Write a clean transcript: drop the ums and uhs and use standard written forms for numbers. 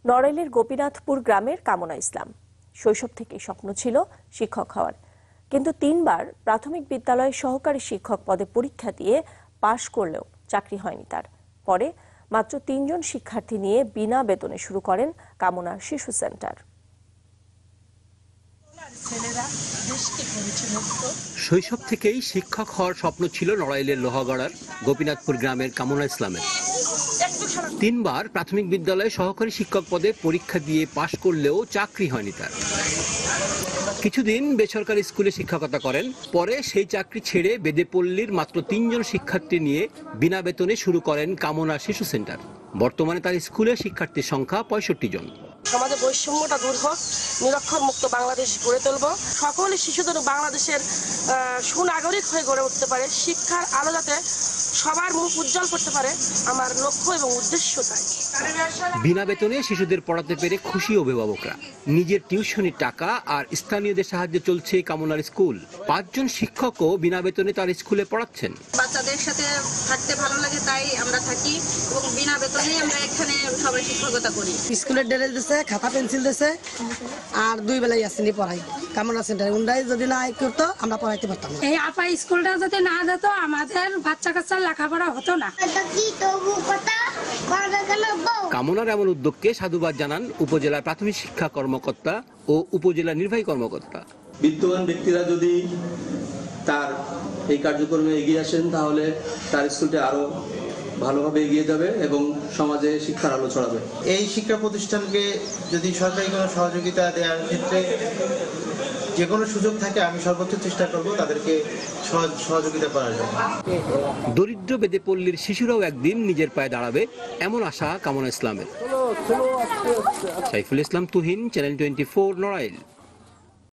নড়াইলের গোপীনাথপুর গ্রামের কামনা ইসলাম শৈশব থেকেই স্বপ্ন ছিল শিক্ষক হওয়ার, কিন্তু 3বার প্রাথমিক বিদ্যালয়ে সহকারী শিক্ষক পদে পরীক্ষা দিয়ে পাশ করলেও চাকরি হয়নি তার। পরে মাত্র 3 জন শিক্ষার্থী নিয়ে বিনা বেতনে শুরু করেন কামনা শিশু সেন্টার। শৈশব থেকেই শিক্ষক হওয়ার স্বপ্ন ছিল নড়াইলের লোহাগড়ার গোপীনাথপুর গ্রামের কামনা ইসলামের। 3বার প্রাথমিক বিদ্যালয়ে সহকারী শিক্ষক পদে পরীক্ষা দিয়ে পাশ করলেও চাকরি হয়নি তার। কিছুদিন বেসরকারি স্কুলে শিক্ষকতা করেন, পরে সেই চাকরি ছেড়ে বেদেপল্লীর মাত্র 3 জন শিক্ষার্থী নিয়ে বিনা বেতনে শুরু করেন কামনা শিশু সেন্টার। বর্তমানে তার স্কুলে শিক্ষার্থীর সংখ্যা 65 জন। সমাজে বৈষম্যটা দূর হোক, নিরক্ষর মুক্ত বাংলাদেশ গড়ে তুলব, সকল শিশুদের বাংলাদেশের সুনাগরিক হয়ে গড়ে উঠতে পারে, শিক্ষার আলো যাতে সবার মুখ উজ্জ্বল করতে পারে, আমার লক্ষ্য এবং উদ্দেশ্য তাই। বিনা বেতনে শিশুদের পড়াতে পেরে খুশি অভিভাবকরা। নিজের টিউশনির টাকা আর স্থানীয়দের সাহায্যে চলছে কামনার স্কুল। 5 জন শিক্ষকও বিনা বেতনে তার স্কুলে পড়াচ্ছেন। বাচ্চাদের সাথে থাকতে ভালো লাগে তাই আমরা থাকি এবং বিনা বেতনেই আমরা এখানে সবাই শিক্ষকতা করি। স্কুলের ড্রেস দিছে, খাতা পেন্সিল দিছে, আর 2 বেলায় আসেনি পড়াই কামনা সেন্টারে। উন্ডাই যদি না করতো আমরা পড়াইতে পারতাম না। এই আপা স্কুলটা যদি না যেত আমাদের বাচ্চা কাচ্চার লেখাপড়া হতো না। কামনার এমন উদ্যোগকে সাধুবাদ জানান উপজেলা প্রাথমিক শিক্ষা কর্মকর্তা ও উপজেলা নির্বাহী কর্মকর্তা। বিদ্যমান ব্যক্তিরা যদি তার এই কার্যক্রমে এগিয়ে আসেন তাহলে তার স্কুলটি আরো ভালোভাবে এগিয়ে যাবে এবং সমাজে শিক্ষার আলো ছড়াবে। এই শিক্ষা প্রতিষ্ঠানকে যদি সরকারি কোনো সহযোগিতা দেওয়ার ক্ষেত্রে যে কোনো সুযোগ থাকে আমি সর্বোচ্চ চেষ্টা করব তাদেরকে সহযোগিতা করার জন্য। দরিদ্র বেদেপল্লীর শিশুরাও একদিন নিজের পায়ে দাঁড়াবে, এমন আশা কামনা ইসলামের। সাইফুল ইসলাম তুহিন, চ্যানেল 24, নড়াইল।